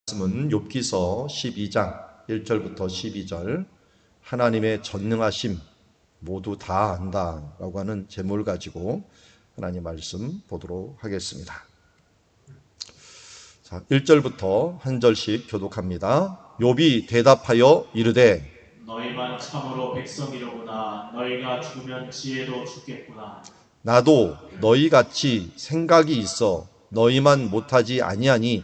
말씀은 욥기서 12장 1절부터 12절 하나님의 전능하심 모두 다 안다라고 하는 제목을 가지고 하나님 말씀 보도록 하겠습니다. 자, 1절부터 한 절씩 교독합니다. 욥이 대답하여 이르되 너희만 참으로 백성이로구나. 너희가 죽으면 지혜도 죽겠구나. 나도 너희같이 생각이 있어 너희만 못하지 아니하니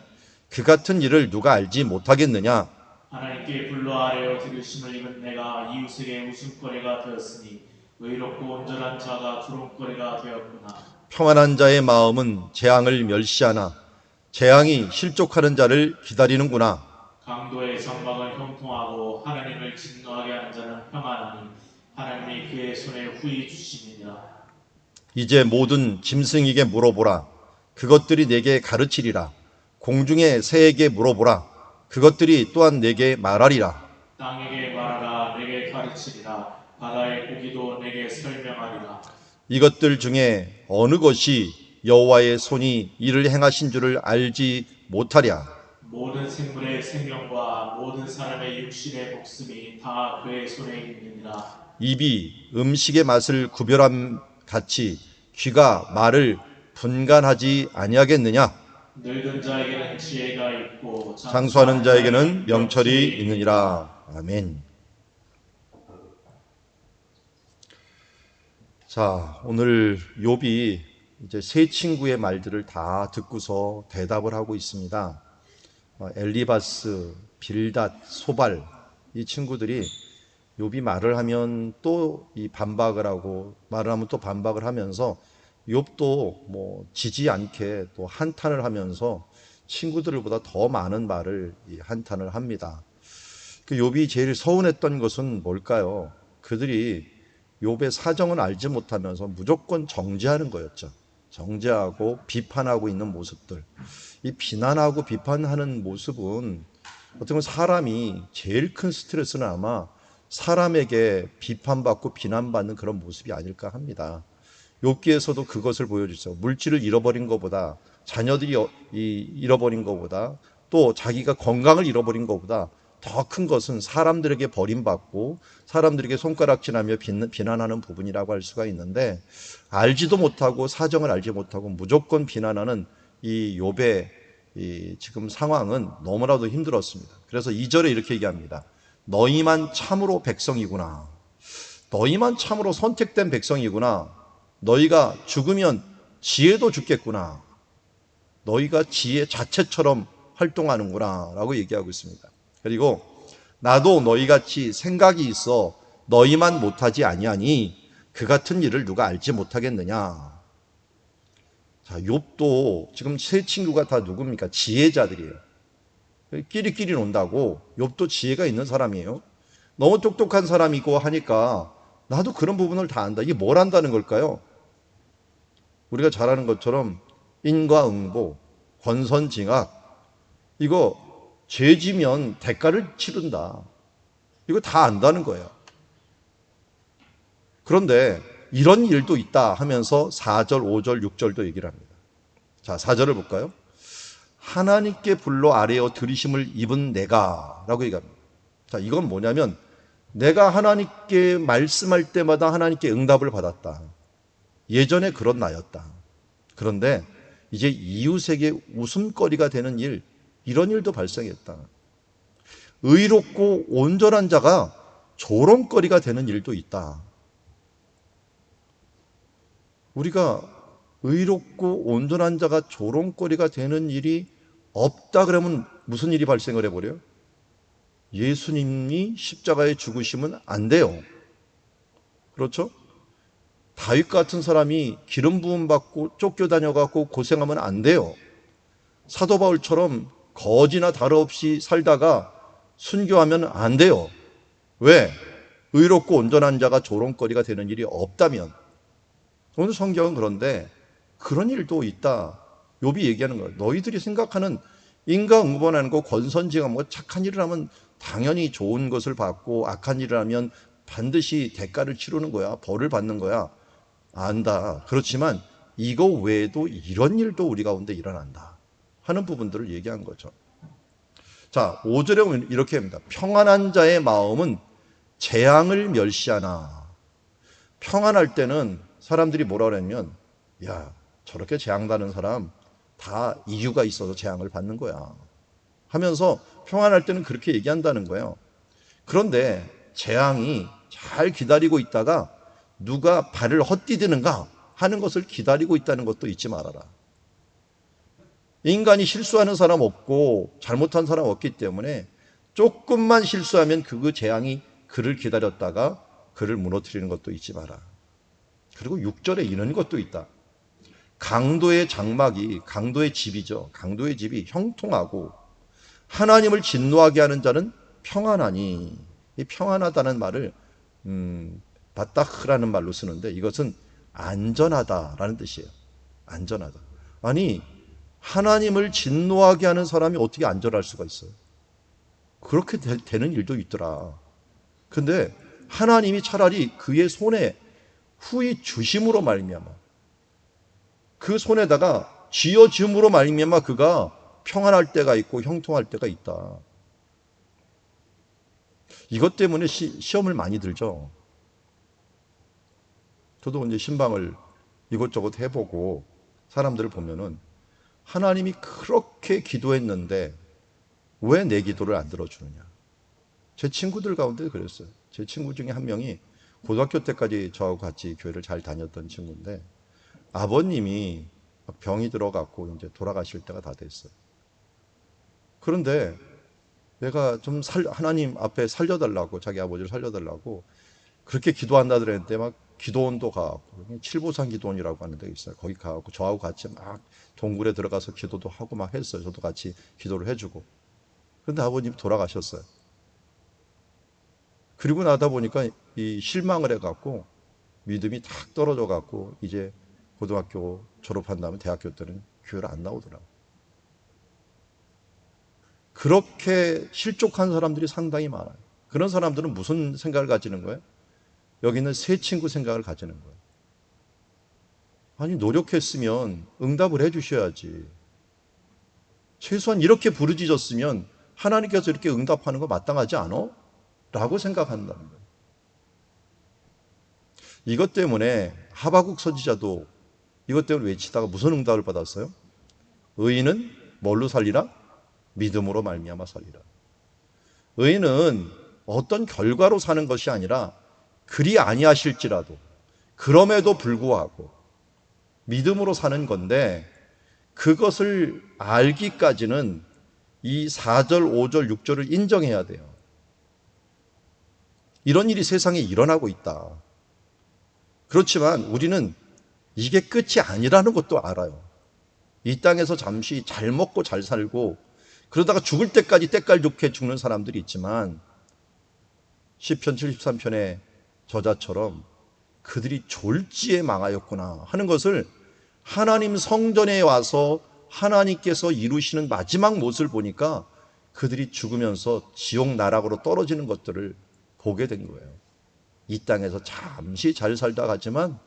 그 같은 일을 누가 알지 못하겠느냐. 하나님께 불러 아뢰어 들으심을 입은 내가 이웃에게 웃음거리가 되었으니 의롭고 온전한 자가 조롱거리가 되었구나. 평안한 자의 마음은 재앙을 멸시하나 재앙이 실족하는 자를 기다리는구나. 강도의 장막은 형통하고 하나님을 진노하게 하는 자는 평안하니 하나님이 그의 손에 후히 주심이니라. 이제 모든 짐승에게 물어보라. 그것들이 내게 가르치리라. 공중의 새에게 물어보라. 그것들이 또한 내게 말하리라. 땅에게 말하라. 내게 가르치리라. 바다의 고기도 내게 설명하리라. 이것들 중에 어느 것이 여호와의 손이 이를 행하신 줄을 알지 못하랴. 모든 생물의 생명과 모든 사람의 육신의 목숨이 다 그의 손에 있느니라. 입이 음식의 맛을 구별함 같이 귀가 말을 분간하지 아니하겠느냐. 늙은 자에게는 지혜가 있고 장수하는 자에게는 명철이 있느니라. 아멘. 자, 오늘 욥이 이제 세 친구의 말들을 다 듣고서 대답을 하고 있습니다. 엘리바스, 빌닷, 소발 이 친구들이 욥이 말을 하면 또 이 반박을 하고 말을 하면 또 반박을 하면서 욥도 뭐 지지 않게 또 한탄을 하면서 친구들보다 더 많은 말을 한탄을 합니다. 그 욥이 제일 서운했던 것은 뭘까요? 그들이 욥의 사정은 알지 못하면서 무조건 정죄하는 거였죠. 정죄하고 비판하고 있는 모습들. 이 비난하고 비판하는 모습은 어떻게 보면 사람이 제일 큰 스트레스는 아마 사람에게 비판받고 비난받는 그런 모습이 아닐까 합니다. 욥기에서도 그것을 보여주죠. 물질을 잃어버린 것보다, 자녀들이 잃어버린 것보다, 또 자기가 건강을 잃어버린 것보다 더 큰 것은 사람들에게 버림받고 사람들에게 손가락질하며 비난하는 부분이라고 할 수가 있는데, 알지도 못하고 사정을 알지 못하고 무조건 비난하는 이 욥의 지금 상황은 너무나도 힘들었습니다. 그래서 2절에 이렇게 얘기합니다. 너희만 참으로 백성이구나. 너희만 참으로 선택된 백성이구나. 너희가 죽으면 지혜도 죽겠구나. 너희가 지혜 자체처럼 활동하는구나 라고 얘기하고 있습니다. 그리고 나도 너희같이 생각이 있어 너희만 못하지 아니하니 그 같은 일을 누가 알지 못하겠느냐. 자, 욥도 지금 세 친구가 다 누굽니까? 지혜자들이에요. 끼리끼리 논다고. 욥도 지혜가 있는 사람이에요. 너무 똑똑한 사람이고 하니까 나도 그런 부분을 다 안다. 이게 뭘 안다는 걸까요? 우리가 잘 아는 것처럼 인과응보, 권선징악, 이거 죄지면 대가를 치른다. 이거 다 안다는 거예요. 그런데 이런 일도 있다 하면서 4절, 5절, 6절도 얘기를 합니다. 자, 4절을 볼까요? 하나님께 불러 아뢰어 들으심을 입은 내가 라고 얘기합니다. 자, 이건 뭐냐면 내가 하나님께 말씀할 때마다 하나님께 응답을 받았다. 예전에 그런 나였다. 그런데 이제 이웃에게 웃음거리가 되는 일, 이런 일도 발생했다. 의롭고 온전한 자가 조롱거리가 되는 일도 있다. 우리가 의롭고 온전한 자가 조롱거리가 되는 일이 없다 그러면 무슨 일이 발생을 해버려요? 예수님이 십자가에 죽으시면 안 돼요. 그렇죠? 다윗 같은 사람이 기름 부음 받고 쫓겨다녀갖고 고생하면 안 돼요. 사도 바울처럼 거지나 다름없이 살다가 순교하면 안 돼요. 왜? 의롭고 온전한 자가 조롱거리가 되는 일이 없다면. 오늘 성경은 그런데 그런 일도 있다. 욥이 얘기하는 거예요. 너희들이 생각하는 인과응보하는 거, 권선징악, 뭐 착한 일을 하면 당연히 좋은 것을 받고 악한 일을 하면 반드시 대가를 치르는 거야. 벌을 받는 거야. 안다. 그렇지만 이거 외에도 이런 일도 우리 가운데 일어난다 하는 부분들을 얘기한 거죠. 자, 5절에 보면 이렇게 합니다. 평안한 자의 마음은 재앙을 멸시하나. 평안할 때는 사람들이 뭐라 그러냐면, 야, 저렇게 재앙받는 사람 다 이유가 있어서 재앙을 받는 거야 하면서 평안할 때는 그렇게 얘기한다는 거예요. 그런데 재앙이 잘 기다리고 있다가 누가 발을 헛디디는가 하는 것을 기다리고 있다는 것도 잊지 말아라. 인간이 실수하는 사람 없고 잘못한 사람 없기 때문에 조금만 실수하면 그 재앙이 그를 기다렸다가 그를 무너뜨리는 것도 잊지 마라. 그리고 6절에 이런 것도 있다. 강도의 장막이, 강도의 집이죠. 강도의 집이 형통하고 하나님을 진노하게 하는 자는 평안하니. 이 평안하다는 말을 바타흐라는 말로 쓰는데 이것은 안전하다라는 뜻이에요. 안전하다. 아니, 하나님을 진노하게 하는 사람이 어떻게 안전할 수가 있어요? 그렇게 되는 일도 있더라. 근데 하나님이 차라리 그의 손에 후히 주심으로 말미암아, 그 손에다가 쥐어줌으로 말미암아 그가 평안할 때가 있고 형통할 때가 있다. 이것 때문에 시험을 많이 들죠. 저도 이제 신방을 이것저것 해보고 사람들을 보면은 하나님이 그렇게 기도했는데 왜 내 기도를 안 들어주느냐. 제 친구들 가운데 그랬어요. 제 친구 중에 한 명이 고등학교 때까지 저하고 같이 교회를 잘 다녔던 친구인데 아버님이 병이 들어갔고 이제 돌아가실 때가 다 됐어요. 그런데 내가 좀 하나님 앞에 살려달라고, 자기 아버지를 살려달라고 그렇게 기도한다 그랬는데 막 기도원도 가고, 칠보산 기도원이라고 하는 데 있어요. 거기 가고 저하고 같이 막 동굴에 들어가서 기도도 하고 막 했어요. 저도 같이 기도를 해주고. 그런데 아버님이 돌아가셨어요. 그리고 나다 보니까 이 실망을 해갖고 믿음이 탁 떨어져갖고 이제 고등학교 졸업한 다음에 대학교 때는 교회를 안 나오더라고요. 그렇게 실족한 사람들이 상당히 많아요. 그런 사람들은 무슨 생각을 가지는 거예요? 여기 있는 새 친구 생각을 가지는 거예요. 아니, 노력했으면 응답을 해주셔야지. 최소한 이렇게 부르짖었으면 하나님께서 이렇게 응답하는 거 마땅하지 않아? 라고 생각한다는 거예요. 이것 때문에 하바국 선지자도 이것 때문에 외치다가 무슨 응답을 받았어요? 의인은 뭘로 살리라? 믿음으로 말미암아 살리라. 의인은 어떤 결과로 사는 것이 아니라 그리 아니하실지라도 그럼에도 불구하고 믿음으로 사는 건데 그것을 알기까지는 이 4절, 5절, 6절을 인정해야 돼요. 이런 일이 세상에 일어나고 있다. 그렇지만 우리는 이게 끝이 아니라는 것도 알아요. 이 땅에서 잠시 잘 먹고 잘 살고 그러다가 죽을 때까지 때깔 좋게 죽는 사람들이 있지만 시편 73편의 저자처럼 그들이 졸지에 망하였구나 하는 것을 하나님 성전에 와서 하나님께서 이루시는 마지막 모습을 보니까 그들이 죽으면서 지옥 나락으로 떨어지는 것들을 보게 된 거예요. 이 땅에서 잠시 잘 살다 가지만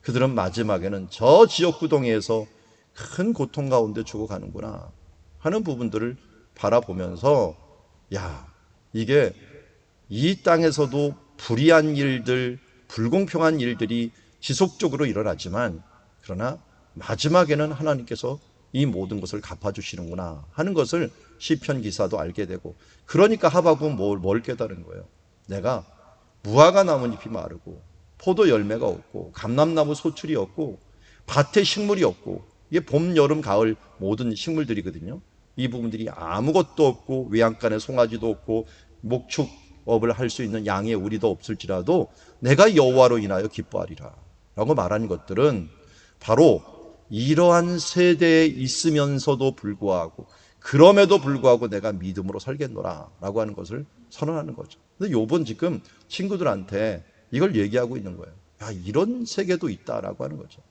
그들은 마지막에는 저 지옥 구덩이에서 큰 고통 가운데 죽어가는구나 하는 부분들을 바라보면서 야, 이게 이 땅에서도 불의한 일들, 불공평한 일들이 지속적으로 일어나지만 그러나 마지막에는 하나님께서 이 모든 것을 갚아주시는구나 하는 것을 시편 기사도 알게 되고 그러니까 하박국은 뭘 깨달은 거예요. 내가 무화과 나뭇잎이 마르고 포도 열매가 없고 감람나무 소출이 없고 밭에 식물이 없고 이게 봄, 여름, 가을 모든 식물들이거든요. 이 부분들이 아무것도 없고 외양간에 송아지도 없고 목축업을 할 수 있는 양의 우리도 없을지라도 내가 여호와로 인하여 기뻐하리라 라고 말하는 것들은 바로 이러한 세대에 있으면서도 불구하고 그럼에도 불구하고 내가 믿음으로 살겠노라 라고 하는 것을 선언하는 거죠. 근데 요번 지금 친구들한테 이걸 얘기하고 있는 거예요. 야, 이런 세계도 있다라고 하는 거죠.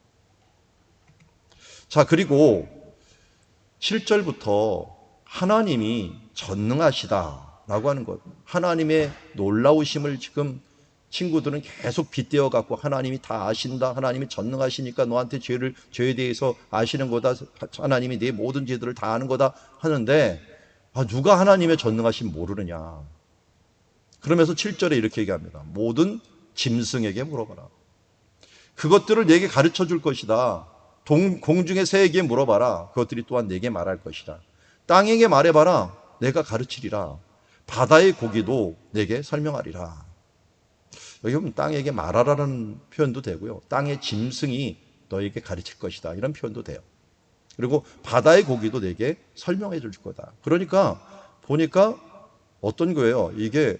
자, 그리고 7절부터 하나님이 전능하시다라고 하는 것. 하나님의 놀라우심을 지금 친구들은 계속 빗대어 갖고 하나님이 다 아신다. 하나님이 전능하시니까 너한테 죄에 대해서 아시는 거다. 하나님이 내 모든 죄들을 다 아는 거다 하는데 누가 하나님의 전능하심 모르느냐. 그러면서 7절에 이렇게 얘기합니다. 모든 짐승에게 물어봐라. 그것들을 내게 가르쳐 줄 것이다. 공중의 새에게 물어봐라. 그것들이 또한 내게 말할 것이다. 땅에게 말해봐라. 내가 가르치리라. 바다의 고기도 내게 설명하리라. 여기 보면 땅에게 말하라는 표현도 되고요. 땅의 짐승이 너에게 가르칠 것이다. 이런 표현도 돼요. 그리고 바다의 고기도 내게 설명해 줄 거다. 그러니까 보니까 어떤 거예요? 이게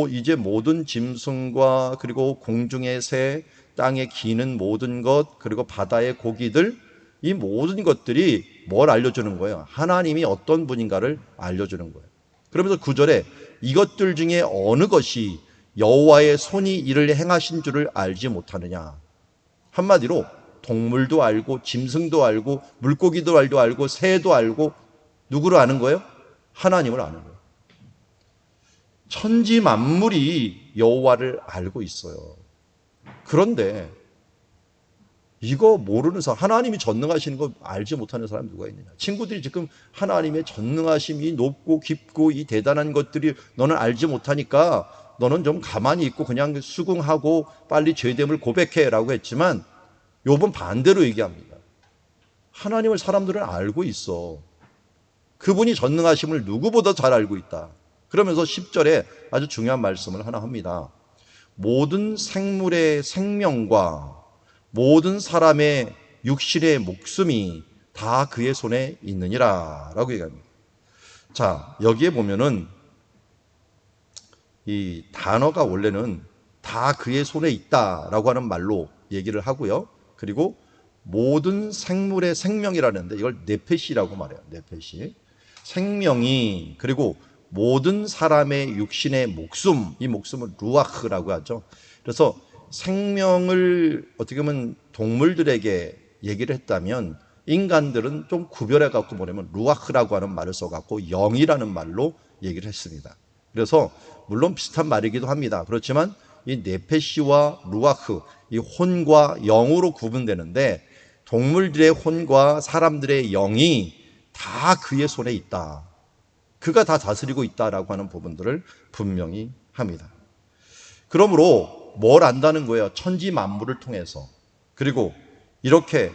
이제 모든 짐승과 그리고 공중의 새, 땅에 기는 모든 것, 그리고 바다의 고기들, 이 모든 것들이 뭘 알려주는 거예요? 하나님이 어떤 분인가를 알려주는 거예요. 그러면서 9절에 이것들 중에 어느 것이 여호와의 손이 이를 행하신 줄을 알지 못하느냐. 한마디로 동물도 알고 짐승도 알고 물고기도 알고 새도 알고 누구를 아는 거예요? 하나님을 아는 거예요. 천지 만물이 여호와를 알고 있어요. 그런데 이거 모르는 사람, 하나님이 전능하시는 거 알지 못하는 사람이 누가 있느냐. 친구들이 지금 하나님의 전능하심이 높고 깊고 이 대단한 것들이 너는 알지 못하니까 너는 좀 가만히 있고 그냥 수긍하고 빨리 죄됨을 고백해 라고 했지만 욥은 반대로 얘기합니다. 하나님을 사람들은 알고 있어. 그분이 전능하심을 누구보다 잘 알고 있다. 그러면서 10절에 아주 중요한 말씀을 하나 합니다. 모든 생물의 생명과 모든 사람의 육신의 목숨이 다 그의 손에 있느니라 라고 얘기합니다. 자, 여기에 보면은 이 단어가 원래는 다 그의 손에 있다라고 하는 말로 얘기를 하고요. 그리고 모든 생물의 생명이라는데 이걸 네페시라고 말해요. 네페시. 생명이 그리고 모든 사람의 육신의 목숨, 이 목숨을 루아흐라고 하죠. 그래서 생명을 어떻게 보면 동물들에게 얘기를 했다면 인간들은 좀 구별해 갖고 뭐냐면 루아흐라고 하는 말을 써 갖고 영이라는 말로 얘기를 했습니다. 그래서 물론 비슷한 말이기도 합니다. 그렇지만 이 네페시와 루아흐, 이 혼과 영으로 구분되는데 동물들의 혼과 사람들의 영이 다 그의 손에 있다. 그가 다 다스리고 있다라고 하는 부분들을 분명히 합니다. 그러므로 뭘 안다는 거예요? 천지 만물을 통해서. 그리고 이렇게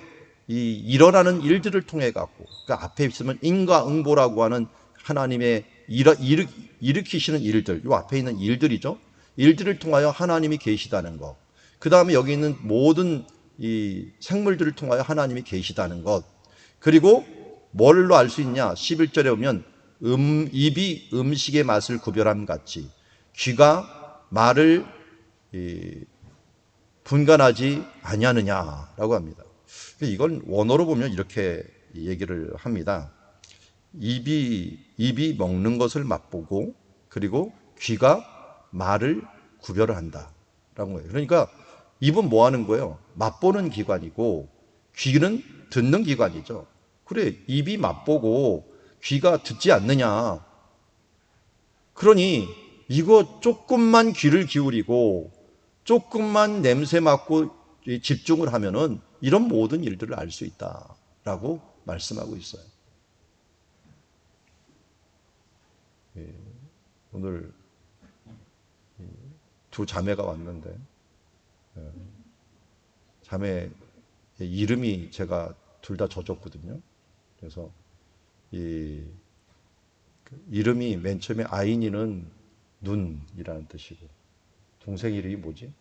일어나는 일들을 통해 갖고, 그러니까 앞에 있으면 인과응보라고 하는 하나님의 일으키시는 일들, 이 앞에 있는 일들이죠. 일들을 통하여 하나님이 계시다는 것. 그 다음에 여기 있는 모든 이 생물들을 통하여 하나님이 계시다는 것. 그리고 뭘로 알 수 있냐? 11절에 보면 입이 음식의 맛을 구별함 같이 귀가 말을 분간하지 아니하느냐라고 합니다. 이건 원어로 보면 이렇게 얘기를 합니다. 입이 먹는 것을 맛보고 그리고 귀가 말을 구별을 한다라는 거예요. 그러니까 입은 뭐 하는 거예요? 맛보는 기관이고 귀는 듣는 기관이죠. 그래, 입이 맛보고 귀가 듣지 않느냐. 그러니 이거 조금만 귀를 기울이고 조금만 냄새 맡고 집중을 하면은 이런 모든 일들을 알 수 있다라고 말씀하고 있어요. 오늘 두 자매가 왔는데 자매 이름이 제가 둘 다 져줬거든요. 그래서 이름이 맨 처음에 아인이는 눈이라는 뜻이고 동생 이름이 뭐지?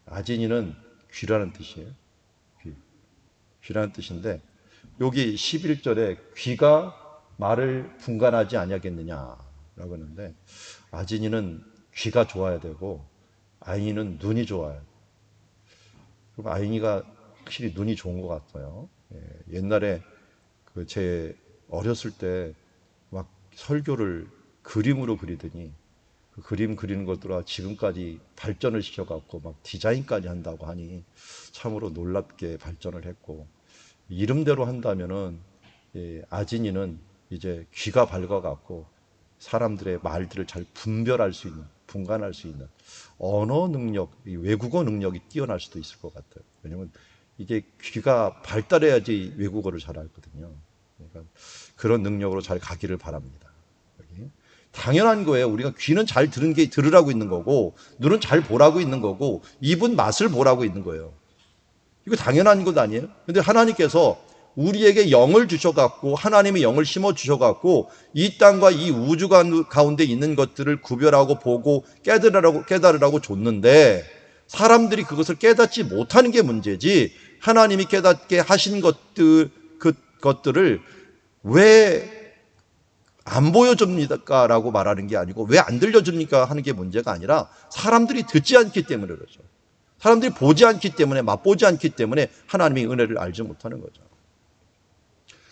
아진이는 귀라는 뜻이에요. 귀라는 뜻인데 여기 11절에 귀가 말을 분간하지 아니하겠느냐라고 하는데 아진이는 귀가 좋아야 되고 아인이는 눈이 좋아야 돼요. 그리고 아인이가 확실히 눈이 좋은 것 같아요. 옛날에 제 어렸을 때 막 설교를 그림으로 그리더니 그 그림 그리는 것들과 지금까지 발전을 시켜갖고 막 디자인까지 한다고 하니 참으로 놀랍게 발전을 했고 이름대로 한다면은 아진이는 이제 귀가 밝아갖고 사람들의 말들을 잘 분별할 수 있는, 분간할 수 있는 언어 능력, 외국어 능력이 뛰어날 수도 있을 것 같아요. 왜냐하면 이게 귀가 발달해야지 외국어를 잘 알거든요. 그러니까 그런 능력으로 잘 가기를 바랍니다. 당연한 거예요. 우리가 귀는 잘 들으라고 있는 거고, 눈은 잘 보라고 있는 거고, 입은 맛을 보라고 있는 거예요. 이거 당연한 것 아니에요? 근데 하나님께서 우리에게 영을 주셔갖고, 하나님의 영을 심어 주셔갖고, 이 땅과 이 우주 가운데 있는 것들을 구별하고 보고 깨달으라고 줬는데, 사람들이 그것을 깨닫지 못하는 게 문제지, 하나님이 깨닫게 하신 것들을 왜 안 보여줍니까? 라고 말하는 게 아니고, 왜 안 들려줍니까? 하는 게 문제가 아니라, 사람들이 듣지 않기 때문에 그렇죠. 사람들이 보지 않기 때문에, 맛보지 않기 때문에 하나님의 은혜를 알지 못하는 거죠.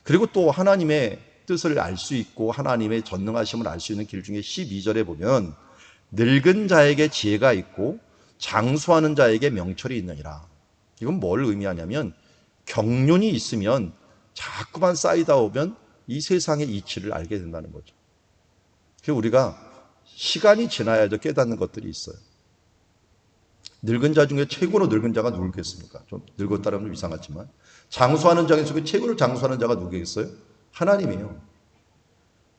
그리고 또 하나님의 뜻을 알 수 있고 하나님의 전능하심을 알 수 있는 길 중에 12절에 보면 늙은 자에게 지혜가 있고 장수하는 자에게 명철이 있느니라. 이건 뭘 의미하냐면 경륜이 있으면 자꾸만 쌓이다 오면 이 세상의 이치를 알게 된다는 거죠. 그래서 우리가 시간이 지나야죠 깨닫는 것들이 있어요. 늙은 자 중에 최고로 늙은 자가 누구겠습니까? 좀 늙었다라면 좀 이상하지만 장수하는 자 중에 최고로 장수하는 자가 누구겠어요? 하나님이에요.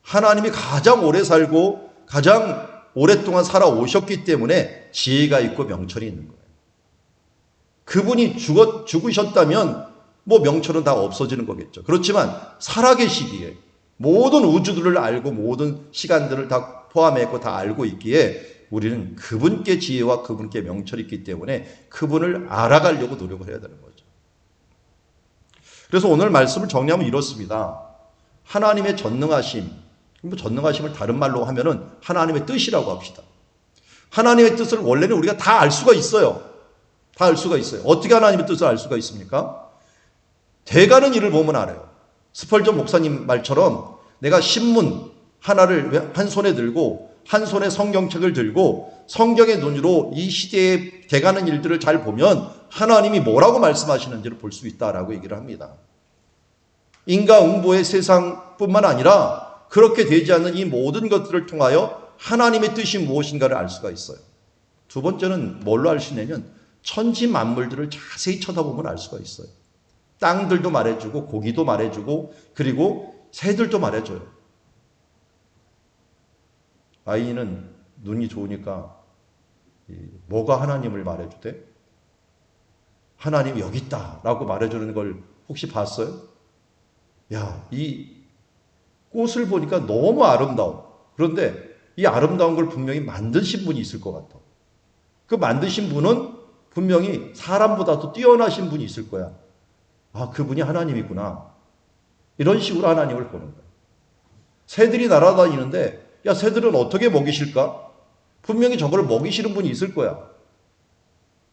하나님이 가장 오래 살고 가장 오랫동안 살아오셨기 때문에 지혜가 있고 명철이 있는 거예요. 그분이 죽으셨다면 뭐 명철은 다 없어지는 거겠죠. 그렇지만 살아계시기에 모든 우주들을 알고 모든 시간들을 다 포함했고 다 알고 있기에 우리는 그분께 지혜와 그분께 명철이 있기 때문에 그분을 알아가려고 노력을 해야 되는 거죠. 그래서 오늘 말씀을 정리하면 이렇습니다. 하나님의 전능하심, 전능하심을 다른 말로 하면은 하나님의 뜻이라고 합시다. 하나님의 뜻을 원래는 우리가 다 알 수가 있어요. 다 알 수가 있어요. 어떻게 하나님의 뜻을 알 수가 있습니까? 돼가는 일을 보면 알아요. 스펄전 목사님 말처럼 내가 신문 하나를 한 손에 들고 한 손에 성경책을 들고 성경의 눈으로 이 시대에 돼가는 일들을 잘 보면 하나님이 뭐라고 말씀하시는지를 볼 수 있다라고 얘기를 합니다. 인과응보의 세상뿐만 아니라 그렇게 되지 않는 이 모든 것들을 통하여 하나님의 뜻이 무엇인가를 알 수가 있어요. 두 번째는 뭘로 알 수 있냐면 천지 만물들을 자세히 쳐다보면 알 수가 있어요. 땅들도 말해주고 고기도 말해주고 그리고 새들도 말해줘요. 아이는 눈이 좋으니까 뭐가 하나님을 말해주대? 하나님이 여기 있다라고 말해주는 걸 혹시 봤어요? 야, 이 꽃을 보니까 너무 아름다워. 그런데 이 아름다운 걸 분명히 만드신 분이 있을 것 같아. 그 만드신 분은 분명히 사람보다도 뛰어나신 분이 있을 거야. 아, 그분이 하나님이구나. 이런 식으로 하나님을 보는 거야. 새들이 날아다니는데 야, 새들은 어떻게 먹이실까? 분명히 저걸 먹이시는 분이 있을 거야.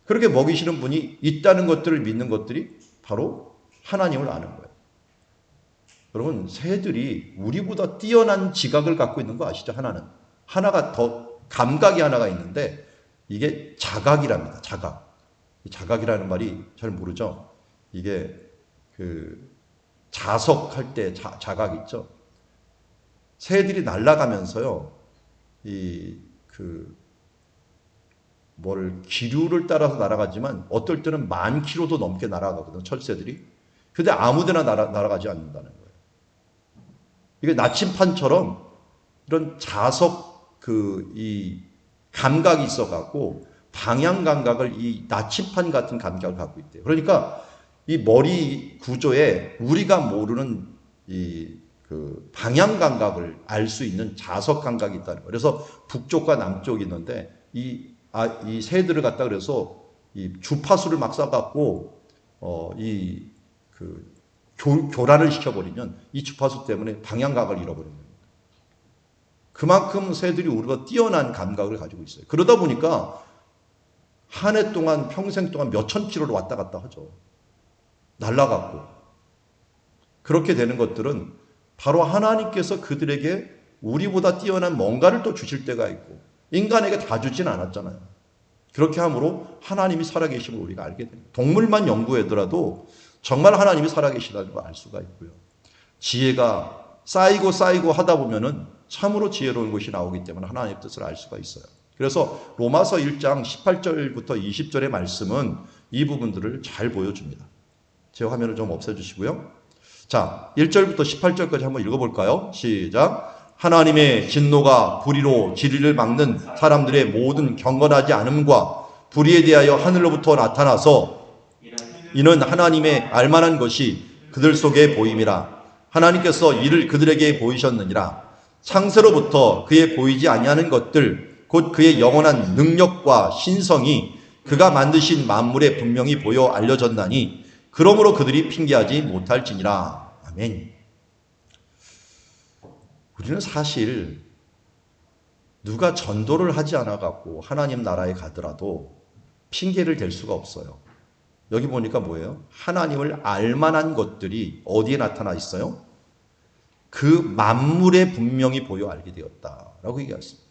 그렇게 먹이시는 분이 있다는 것들을 믿는 것들이 바로 하나님을 아는 거예요. 여러분, 새들이 우리보다 뛰어난 지각을 갖고 있는 거 아시죠? 하나가 더 감각이 하나가 있는데 이게 자각이랍니다. 자각이라는 말이 잘 모르죠? 이게 그 자석할 때 자각 있죠? 새들이 날아가면서요, 기류를 따라서 날아가지만 어떨 때는 10,000km도 넘게 날아가거든요, 철새들이. 근데 아무 데나 날아가지 않는다는 거예요. 이게 나침판처럼 이런 자석 이 감각이 있어갖고 방향 감각을 이 나침판 같은 감각을 갖고 있대요. 그러니까 이 머리 구조에 우리가 모르는 방향 감각을 알 수 있는 자석 감각이 있다는 거예요. 그래서 북쪽과 남쪽이 있는데 이 새들을 갖다 그래서 이 주파수를 막 쏴갖고 교란을 시켜버리면 이 주파수 때문에 방향각을 잃어버리는 겁니다. 그만큼 새들이 우리가 뛰어난 감각을 가지고 있어요. 그러다 보니까 한 해 동안 평생 동안 몇천 킬로를 왔다 갔다 하죠. 날아갔고. 그렇게 되는 것들은 바로 하나님께서 그들에게 우리보다 뛰어난 뭔가를 또 주실 때가 있고 인간에게 다 주진 않았잖아요. 그렇게 함으로 하나님이 살아계심을 우리가 알게 됩니다. 동물만 연구하더라도 정말 하나님이 살아계시다는 걸 알 수가 있고요. 지혜가 쌓이고 하다 보면은 참으로 지혜로운 것이 나오기 때문에 하나님의 뜻을 알 수가 있어요. 그래서 로마서 1장 18절부터 20절의 말씀은 이 부분들을 잘 보여줍니다. 제 화면을 좀 없애주시고요. 자, 1절부터 18절까지 한번 읽어볼까요? 시작. 하나님의 진노가 불의로 진리를 막는 사람들의 모든 경건하지 않음과 불의에 대하여 하늘로부터 나타나서 이는 하나님의 알만한 것이 그들 속에 보임이라. 하나님께서 이를 그들에게 보이셨느니라. 창세로부터 그의 보이지 아니하는 것들 곧 그의 영원한 능력과 신성이 그가 만드신 만물에 분명히 보여 알려졌나니 그러므로 그들이 핑계하지 못할지니라. 아멘. 우리는 사실 누가 전도를 하지 않아 갖고 하나님 나라에 가더라도 핑계를 댈 수가 없어요. 여기 보니까 뭐예요? 하나님을 알만한 것들이 어디에 나타나 있어요? 그 만물에 분명히 보여 알게 되었다라고 얘기했습니다.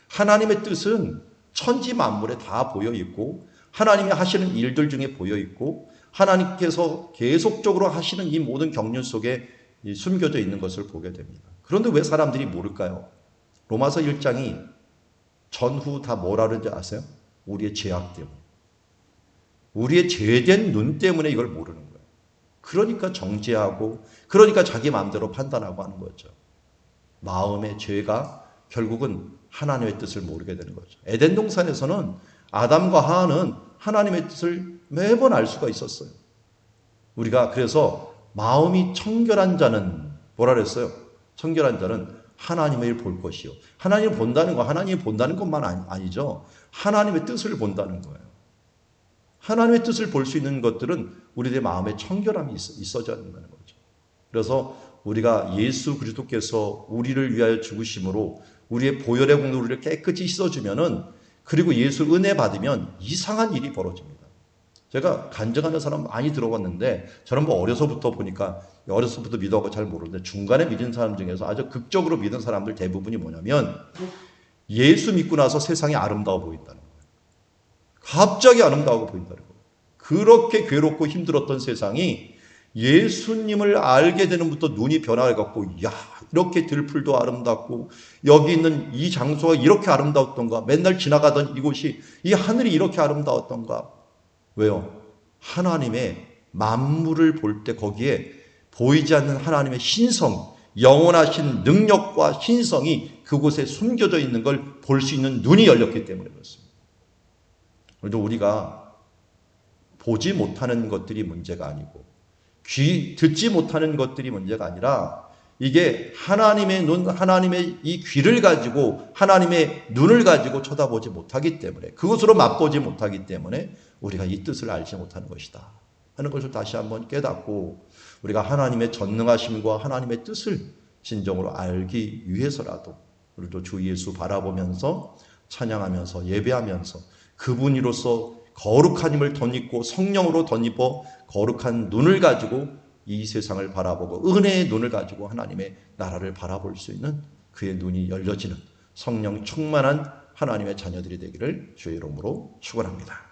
하나님의 뜻은 천지 만물에 다 보여 있고 하나님이 하시는 일들 중에 보여 있고 하나님께서 계속적으로 하시는 이 모든 경륜 속에 숨겨져 있는 것을 보게 됩니다. 그런데 왜 사람들이 모를까요? 로마서 1장이 전후 다 뭐라 그러는지 아세요? 우리의 죄악 때문에. 우리의 죄된 눈 때문에 이걸 모르는 거예요. 그러니까 정죄하고 그러니까 자기 마음대로 판단하고 하는 거죠. 마음의 죄가 결국은 하나님의 뜻을 모르게 되는 거죠. 에덴 동산에서는 아담과 하와는 하나님의 뜻을 매번 알 수가 있었어요. 우리가 그래서 마음이 청결한 자는 뭐라 그랬어요? 청결한 자는 하나님의 일 볼 것이요. 하나님을 본다는 거 하나님이 본다는 것만 아니죠. 하나님의 뜻을 본다는 거예요. 하나님의 뜻을 볼 수 있는 것들은 우리들의 마음에 청결함이 있어져야 한다는 거죠. 그래서 우리가 예수 그리스도께서 우리를 위하여 죽으심으로 우리의 보혈의 공로로 우리를 깨끗이 씻어주면은 그리고 예수 은혜 받으면 이상한 일이 벌어집니다. 제가 간증하는 사람 많이 들어봤는데 저는 뭐 어려서부터 보니까 어려서부터 믿어하고 잘 모르는데 중간에 믿은 사람 중에서 아주 극적으로 믿은 사람들 대부분이 뭐냐면 예수 믿고 나서 세상이 아름다워 보인다는 거예요. 갑자기 아름다워 보인다는 거예요. 그렇게 괴롭고 힘들었던 세상이 예수님을 알게 되는부터 눈이 변화해갖고 야 이렇게 들풀도 아름답고 여기 있는 이 장소가 이렇게 아름다웠던가 맨날 지나가던 이곳이 이 하늘이 이렇게 아름다웠던가. 왜요? 하나님의 만물을 볼 때 거기에 보이지 않는 하나님의 신성, 영원하신 능력과 신성이 그곳에 숨겨져 있는 걸 볼 수 있는 눈이 열렸기 때문에 그렇습니다. 그래도 우리가 보지 못하는 것들이 문제가 아니고 듣지 못하는 것들이 문제가 아니라 이게 하나님의 눈, 하나님의 이 귀를 가지고 하나님의 눈을 가지고 쳐다보지 못하기 때문에 그것으로 맛보지 못하기 때문에 우리가 이 뜻을 알지 못하는 것이다 하는 것을 다시 한번 깨닫고 우리가 하나님의 전능하심과 하나님의 뜻을 진정으로 알기 위해서라도 우리도 주 예수 바라보면서 찬양하면서 예배하면서 그분이로서 거룩한 힘을 덧입고 성령으로 덧입어 거룩한 눈을 가지고 이 세상을 바라보고 은혜의 눈을 가지고 하나님의 나라를 바라볼 수 있는 그의 눈이 열려지는 성령 충만한 하나님의 자녀들이 되기를 주의 이름으로 축원합니다.